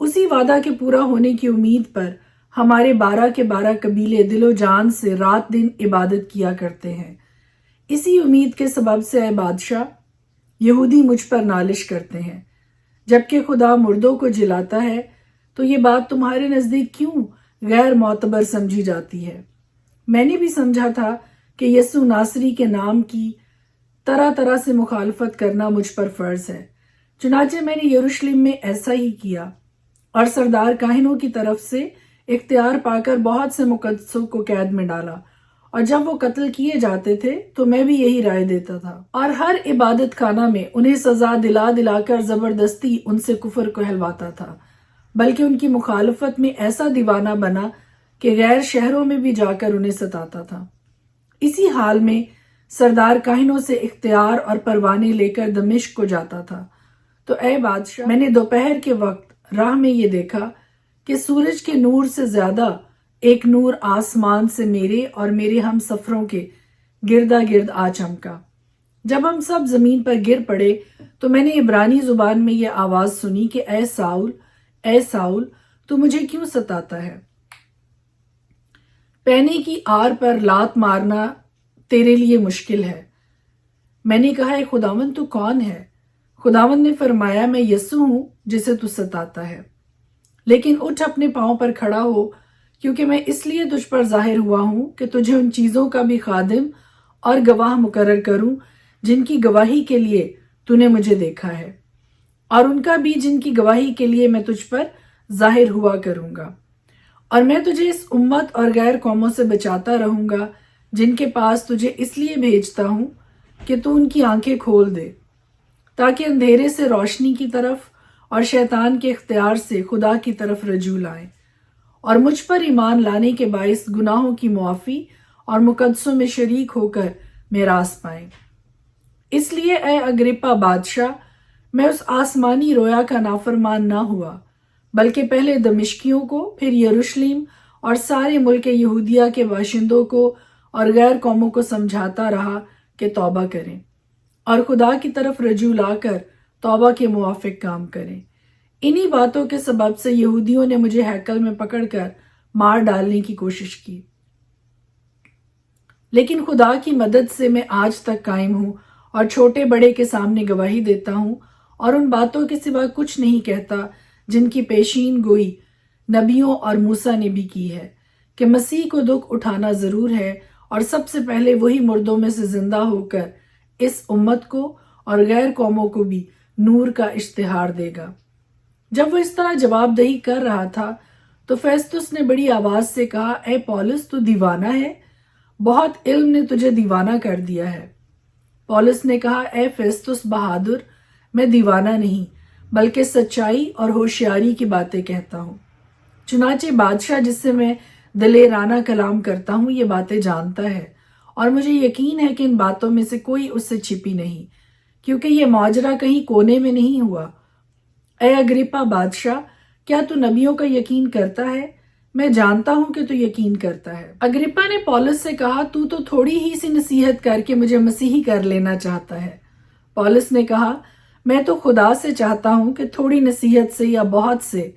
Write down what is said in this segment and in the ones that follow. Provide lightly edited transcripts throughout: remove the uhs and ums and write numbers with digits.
اسی وعدہ کے پورا ہونے کی امید پر ہمارے 12 کے 12 قبیلے دل و جان سے رات دن عبادت کیا کرتے ہیں۔ اسی امید کے سبب سے اے بادشاہ، یہودی مجھ پر نالش کرتے ہیں۔ جبکہ خدا مردوں کو جلاتا ہے تو یہ بات تمہارے نزدیک کیوں غیر معتبر سمجھی جاتی ہے؟ میں نے بھی سمجھا تھا کہ یسوع ناصری کے نام کی طرح طرح سے مخالفت کرنا مجھ پر فرض ہے۔ چنانچہ میں نے یروشلم میں ایسا ہی کیا اور سردار کاہنوں کی طرف سے اختیار پا کر بہت سے مقدسوں کو قید میں ڈالا، اور جب وہ قتل کیے جاتے تھے تو میں بھی یہی رائے دیتا تھا، اور ہر عبادت خانہ میں انہیں سزا دلا دلا کر زبردستی ان سے کفر کہلواتا تھا، بلکہ ان کی مخالفت میں ایسا دیوانہ بنا کہ غیر شہروں میں بھی جا کر انہیں ستاتا تھا۔ اسی حال میں سردار کاہنوں سے اختیار اور پروانے لے کر دمشق کو جاتا تھا۔ تو اے بادشاہ، میں نے دوپہر کے وقت راہ میں یہ دیکھا کہ سورج کے نور سے زیادہ ایک نور آسمان سے میرے اور میرے ہم سفروں کے گردا گرد آ چمکا۔ جب ہم سب زمین پر گر پڑے تو میں نے عبرانی زبان میں یہ آواز سنی کہ اے ساؤل، اے ساؤل، تو مجھے کیوں ستاتا ہے؟ پینے کی آر پر لات مارنا تیرے لیے مشکل ہے۔ میں نے کہا، اے خداوند، تو کون ہے؟ خداوند نے فرمایا، میں یسوع ہوں جسے تو ستاتا ہے۔ لیکن اٹھ اپنے پاؤں پر کھڑا ہو، کیونکہ میں اس لیے تجھ پر ظاہر ہوا ہوں کہ تجھے ان چیزوں کا بھی خادم اور گواہ مقرر کروں جن کی گواہی کے لیے تو نے مجھے دیکھا ہے، اور ان کا بھی جن کی گواہی کے لیے میں تجھ پر ظاہر ہوا کروں گا۔ اور میں تجھے اس امت اور غیر قوموں سے بچاتا رہوں گا جن کے پاس تجھے اس لیے بھیجتا ہوں کہ تو ان کی آنکھیں کھول دے، تاکہ اندھیرے سے روشنی کی طرف اور شیطان کے اختیار سے خدا کی طرف رجوع لائیں، اور مجھ پر ایمان لانے کے باعث گناہوں کی معافی اور مقدسوں میں شریک ہو کر میراث پائیں۔ اس لیے اے اگرپا بادشاہ، میں اس آسمانی رویا کا نافرمان نہ ہوا، بلکہ پہلے دمشقیوں کو، پھر یروشلم اور سارے ملک یہودیہ کے باشندوں کو اور غیر قوموں کو سمجھاتا رہا کہ توبہ کریں اور خدا کی طرف رجوع لا کر توبہ کے موافق کام کریں۔ انہی باتوں کے سبب سے یہودیوں نے مجھے ہیکل میں پکڑ کر مار ڈالنے کی کوشش کی، لیکن خدا کی مدد سے میں آج تک قائم ہوں اور چھوٹے بڑے کے سامنے گواہی دیتا ہوں، اور ان باتوں کے سوا کچھ نہیں کہتا جن کی پیشین گوئی نبیوں اور موسیٰ نے بھی کی ہے، کہ مسیح کو دکھ اٹھانا ضرور ہے، اور سب سے پہلے وہی مردوں میں سے زندہ ہو کر اس امت کو اور غیر قوموں کو بھی نور کا اشتہار دے گا۔ جب وہ اس طرح جواب دہی کر رہا تھا تو فیستس نے بڑی آواز سے کہا، اے پولس، تو دیوانہ ہے، بہت علم نے تجھے دیوانہ کر دیا ہے۔ پولس نے کہا، اے فیستس بہادر، میں دیوانہ نہیں بلکہ سچائی اور ہوشیاری کی باتیں کہتا ہوں۔ چنانچہ بادشاہ جس سے میں دلیرانہ کلام کرتا ہوں یہ باتیں جانتا ہے، اور مجھے یقین ہے کہ ان باتوں میں سے کوئی اس سے چھپی نہیں، کیونکہ یہ ماجرا کہیں کونے میں نہیں ہوا۔ اے اگرپا بادشاہ، کیا تو نبیوں کا یقین کرتا ہے؟ میں جانتا ہوں کہ تو یقین کرتا ہے۔ اگرپا نے پولس سے کہا، تو تھوڑی ہی سی نصیحت کر کے مجھے مسیحی کر لینا چاہتا ہے۔ پولس نے کہا، میں تو خدا سے چاہتا ہوں کہ تھوڑی نصیحت سے یا بہت سے،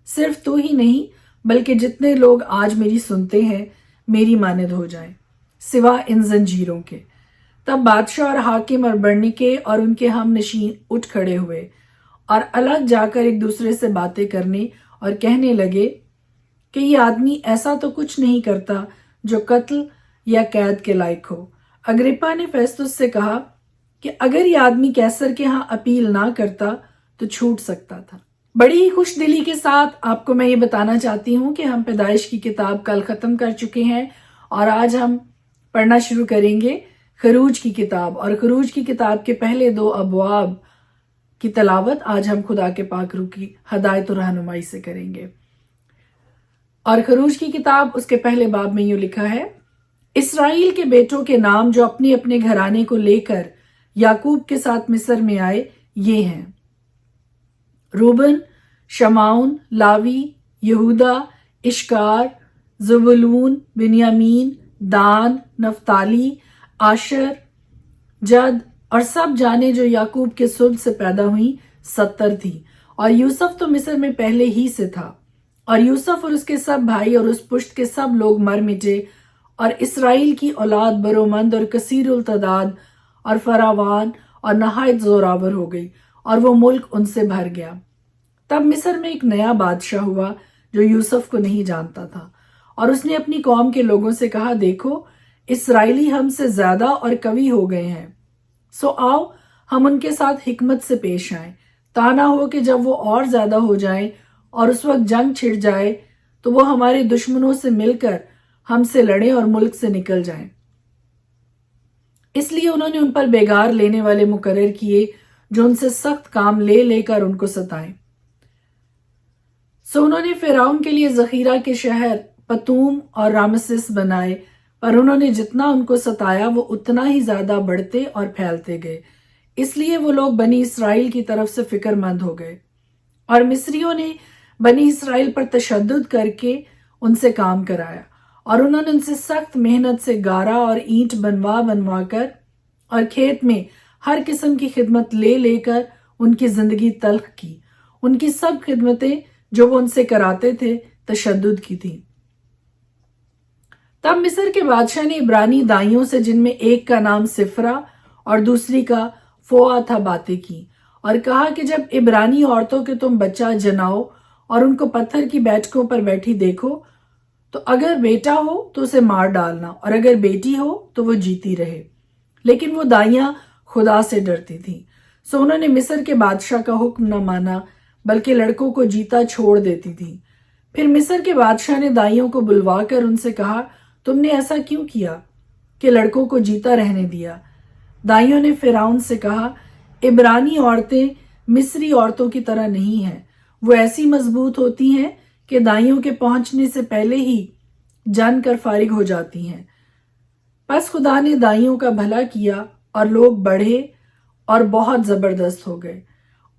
صرف تو ہی نہیں بلکہ جتنے لوگ آج میری سنتے ہیں میری مانند ہو جائیں، سوا ان زنجیروں کے۔ تب بادشاہ اور حاکم اور برنکے اور ان کے ہم نشین اٹھ کھڑے ہوئے اور الگ جا کر ایک دوسرے سے باتیں کرنے اور کہنے لگے کہ یہ آدمی ایسا تو کچھ نہیں کرتا جو قتل یا قید کے لائق ہو۔ اگرپا نے فیستس سے کہا کہ اگر یہ آدمی کیسر کے ہاں اپیل نہ کرتا تو چھوٹ سکتا تھا۔ بڑی ہی خوش دلی کے ساتھ آپ کو میں یہ بتانا چاہتی ہوں کہ ہم پیدائش کی کتاب کل ختم کر چکے ہیں، اور آج ہم پڑھنا شروع کریں گے خروج کی کتاب، اور خروج کی کتاب کے پہلے 2 ابواب کی تلاوت آج ہم خدا کے پاک روح کی ہدایت و رہنمائی سے کریں گے۔ اور خروج کی کتاب اس کے پہلے باب میں یوں لکھا ہے، اسرائیل کے بیٹوں کے نام جو اپنے اپنے گھرانے کو لے کر یعقوب کے ساتھ مصر میں آئے یہ ہیں: روبن، شمعون، لاوی، یہودا، اشکار، زبولون، بنیامین، دان، نفتالی، آشر، جد، اور سب جانیں جو یعقوب کے صلب سے پیدا ہوئیں 70 تھی، اور یوسف تو مصر میں پہلے ہی سے تھا، اور یوسف اور اس کے سب بھائی اور اس پشت کے سب لوگ مر مٹے، اور اسرائیل کی اولاد برومند اور کثیر التعداد اور فراوان اور نہایت زوراور ہو گئی، اور وہ ملک ان سے بھر گیا۔ تب مصر میں ایک نیا بادشاہ ہوا جو یوسف کو نہیں جانتا تھا، اور اس نے اپنی قوم کے لوگوں سے کہا، دیکھو اسرائیلی ہم سے زیادہ اور قوی ہو گئے ہیں، سو آؤ ہم ان کے ساتھ حکمت سے پیش آئیں، تا نہ ہو کہ جب وہ اور زیادہ ہو جائیں اور اس وقت جنگ چھڑ جائے تو وہ ہمارے دشمنوں سے مل کر ہم سے لڑیں اور ملک سے نکل جائیں۔ اس لیے انہوں نے ان پر بیگار لینے والے مقرر کیے جو ان سے سخت کام لے لے کر ان کو ستائیں۔ سو انہوں نے فرعون کے لیے ذخیرہ کے شہر پتوم اور رامسس بنائے، پر انہوں نے جتنا ان کو ستایا وہ اتنا ہی زیادہ بڑھتے اور پھیلتے گئے، اس لیے وہ لوگ بنی اسرائیل کی طرف سے فکر مند ہو گئے، اور مصریوں نے بنی اسرائیل پر تشدد کر کے ان سے کام کرایا، اور انہوں نے ان سے سخت محنت سے گارا اور اینٹ بنوا کر اور کھیت میں ہر قسم کی خدمت لے لے کر ان کی زندگی تلخ کی۔ ان کی سب خدمتیں جو وہ ان سے کراتے تھے تشدد کی تھی۔ تب مصر کے بادشاہ نے عبرانی دائیوں سے، جن میں ایک کا نام سفرا اور دوسری کا فوا تھا، باتیں کی اور کہا کہ جب عبرانی عورتوں کے تم بچہ جناؤ اور ان کو پتھر کی بیٹھکوں پر بیٹھی دیکھو تو اگر بیٹا ہو تو اسے مار ڈالنا، اور اگر بیٹی ہو تو وہ جیتی رہے۔ لیکن وہ دائیاں خدا سے ڈرتی تھیں، سو انہوں نے مصر کے بادشاہ کا حکم نہ مانا، بلکہ لڑکوں کو جیتا چھوڑ دیتی تھیں۔ پھر مصر کے بادشاہ نے دائیوں کو بلوا کر ان سے کہا، تم نے ایسا کیوں کیا کہ لڑکوں کو جیتا رہنے دیا؟ دائیوں نے فرعون سے کہا، عبرانی عورتیں مصری عورتوں کی طرح نہیں ہیں، وہ ایسی مضبوط ہوتی ہیں کہ دائیوں کے پہنچنے سے پہلے ہی جن کر فارغ ہو جاتی ہیں۔ پس خدا نے دائیوں کا بھلا کیا اور لوگ بڑھے اور بہت زبردست ہو گئے،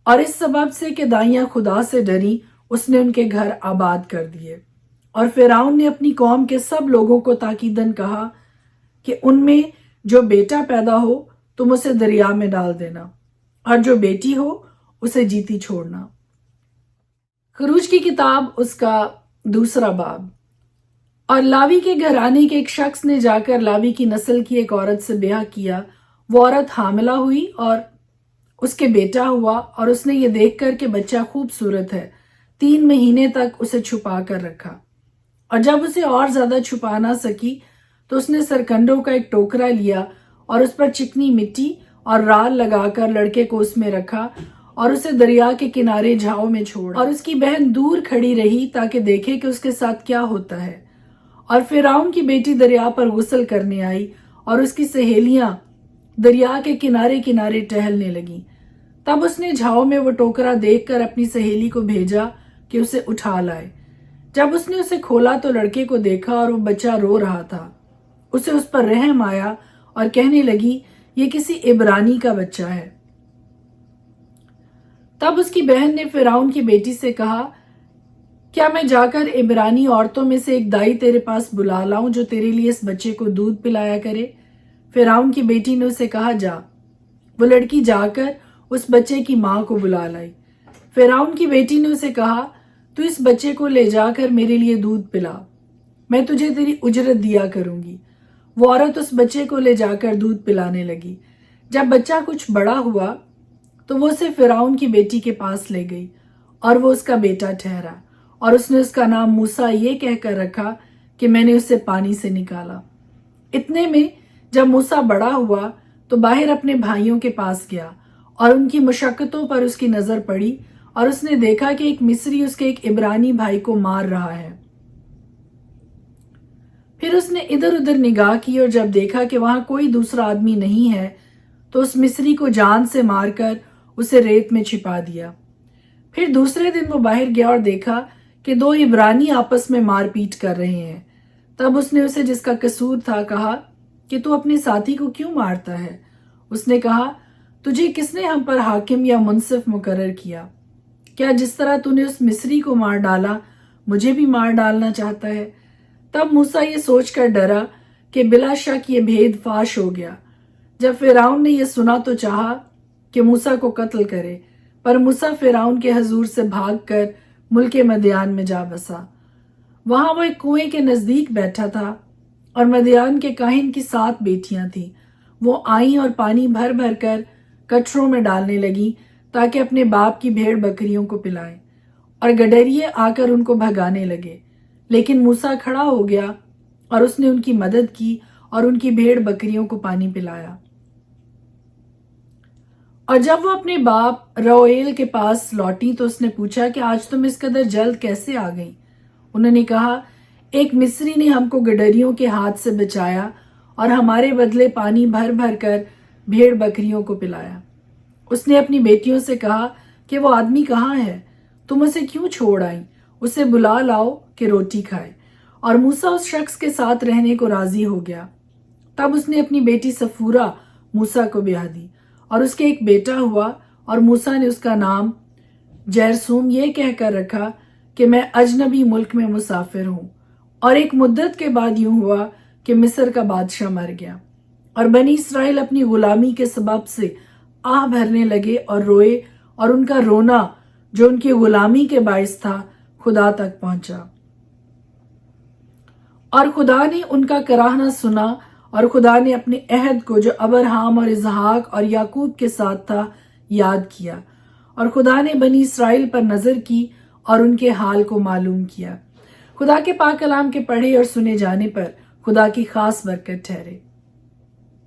اور اس سبب سے کہ دائیاں خدا سے ڈری اس نے ان کے گھر آباد کر دیے۔ اور فرعون نے اپنی قوم کے سب لوگوں کو تاکیداً کہا کہ ان میں جو بیٹا پیدا ہو تم اسے دریا میں ڈال دینا، اور جو بیٹی ہو اسے جیتی چھوڑنا۔ خروج کی کتاب اس کا 2 باب۔ اور لاوی کے گھرانے کے ایک شخص نے جا کر لاوی کی نسل کی ایک عورت سے بیاہ کیا، وہ عورت حاملہ ہوئی اور اس کے بیٹا ہوا، اور اس نے یہ دیکھ کر کہ بچہ خوبصورت ہے 3 مہینے تک اسے چھپا کر رکھا، اور جب اسے اور زیادہ چھپا نہ سکی تو اس نے سرکنڈوں کا ایک ٹوکرا لیا اور اس پر چکنی مٹی اور رال لگا کر لڑکے کو اس میں رکھا اور اسے دریا کے کنارے جھاؤ میں چھوڑا، اور اس کی بہن دور کھڑی رہی تاکہ دیکھے کہ اس کے ساتھ کیا ہوتا ہے۔ اور فرعون کی بیٹی دریا پر غسل کرنے آئی، اور اس کی سہیلیاں دریا کے کنارے کنارے ٹہلنے لگیں۔ تب اس نے جھاؤ میں وہ ٹوکرا دیکھ کر اپنی سہیلی کو بھیجا کہ اسے اٹھا لائے۔ جب اس نے اسے کھولا تو لڑکے کو دیکھا اور وہ بچہ رو رہا تھا۔ اسے اس پر رحم آیا اور کہنے لگی، یہ کسی عبرانی کا بچہ ہے۔ تب اس کی بہن نے فرعون کی بیٹی سے کہا، کیا میں جا کر عبرانی عورتوں میں سے ایک دائی تیرے پاس بلا لاؤں جو تیرے لیے اس بچے کو دودھ پلایا کرے؟ فرعون کی بیٹی نے اسے کہا، جا۔ وہ لڑکی جا کر اس بچے کی ماں کو بلا لائی۔ فرعون کی بیٹی نے اسے کہا، تو اس بچے کو لے جا کر میرے لیے دودھ پلا، میں تجھے تیری اجرت دیا کروں گی۔ وہ عورت اس بچے کو لے جا کر دودھ پلانے لگی۔ جب بچہ کچھ بڑا ہوا تو وہ اسے فرعون کی بیٹی کے پاس لے گئی، اور وہ اس کا بیٹا ٹھہرا، اور اس نے اس کا نام موسیٰ یہ کہہ کر رکھا کہ میں نے اسے پانی سے نکالا۔ اتنے میں جب موسیٰ بڑا ہوا تو باہر اپنے بھائیوں کے پاس گیا، اور ان کی مشقتوں پر اس کی نظر پڑی، اور اس نے دیکھا کہ ایک مصری اس کے ایک عبرانی بھائی کو مار رہا ہے۔ پھر اس نے ادھر ادھر نگاہ کی، اور جب دیکھا کہ وہاں کوئی دوسرا آدمی نہیں ہے تو اس مصری کو جان سے مار کر اسے ریت میں چھپا دیا۔ پھر دوسرے دن وہ باہر گیا اور دیکھا کہ 2 عبرانی آپس میں مار پیٹ کر رہے ہیں۔ تب اس نے اسے جس کا قصور تھا کہا کہ تو اپنے ساتھی کو کیوں مارتا ہے؟ اس نے کہا، تجھے کس نے ہم پر حاکم یا منصف مقرر کیا؟ کیا جس طرح تو نے اس مصری کو مار ڈالا مجھے بھی مار ڈالنا چاہتا ہے؟ تب موسیٰ یہ سوچ کر ڈرا کہ بلا شک یہ بھید فاش ہو گیا۔ جب فرعون نے یہ سنا تو چاہا کہ موسیٰ کو قتل کرے، پر موسیٰ فرعون کے حضور سے بھاگ کر ملک مدیان میں جا بسا۔ وہاں وہ ایک کنویں کے نزدیک بیٹھا تھا اور مدیان کے کاہن کی 7 بیٹیاں تھیں۔ وہ آئیں اور پانی بھر بھر کر کٹروں میں ڈالنے لگیں تاکہ اپنے باپ کی بھیڑ بکریوں کو پلائیں، اور گڈریے آ کر ان کو بھگانے لگے۔ لیکن موسیٰ کھڑا ہو گیا اور اس نے ان کی مدد کی اور ان کی بھیڑ بکریوں کو پانی پلایا۔ اور جب وہ اپنے باپ روئیل کے پاس لوٹی تو اس نے پوچھا کہ آج تم اس قدر جلد کیسے آ گئیں؟ انہوں نے کہا، ایک مصری نے ہم کو گڈریوں کے ہاتھ سے بچایا اور ہمارے بدلے پانی بھر بھر کر بھیڑ بکریوں کو پلایا۔ اس نے اپنی بیٹیوں سے کہا کہ وہ آدمی کہاں ہے؟ تم اسے کیوں چھوڑ آئیں؟ اسے بلا لاؤ کہ روٹی کھائے۔ اور موسیٰ اس شخص کے ساتھ رہنے کو راضی ہو گیا۔ تب اس نے اپنی بیٹی صفورہ موسیٰ کو بیاہ دی، اور اس کے ایک بیٹا ہوا، اور موسیٰ نے اس کا نام جرسوم یہ کہہ کر رکھا کہ میں اجنبی ملک میں مسافر ہوں۔ اور ایک مدت کے بعد یوں ہوا کہ مصر کا بادشاہ مر گیا، اور بنی اسرائیل اپنی غلامی کے سبب سے آہ بھرنے لگے اور روئے، اور ان کا رونا جو ان کی غلامی کے باعث تھا خدا تک پہنچا۔ اور خدا نے ان کا کراہنا سنا، اور خدا نے اپنے عہد کو جو ابراہیم اور اسحاق اور یعقوب کے ساتھ تھا یاد کیا، اور خدا نے بنی اسرائیل پر نظر کی اور ان کے حال کو معلوم کیا۔ خدا کے پاک کلام کے پڑھے اور سنے جانے پر خدا کی خاص برکت ٹھہرے۔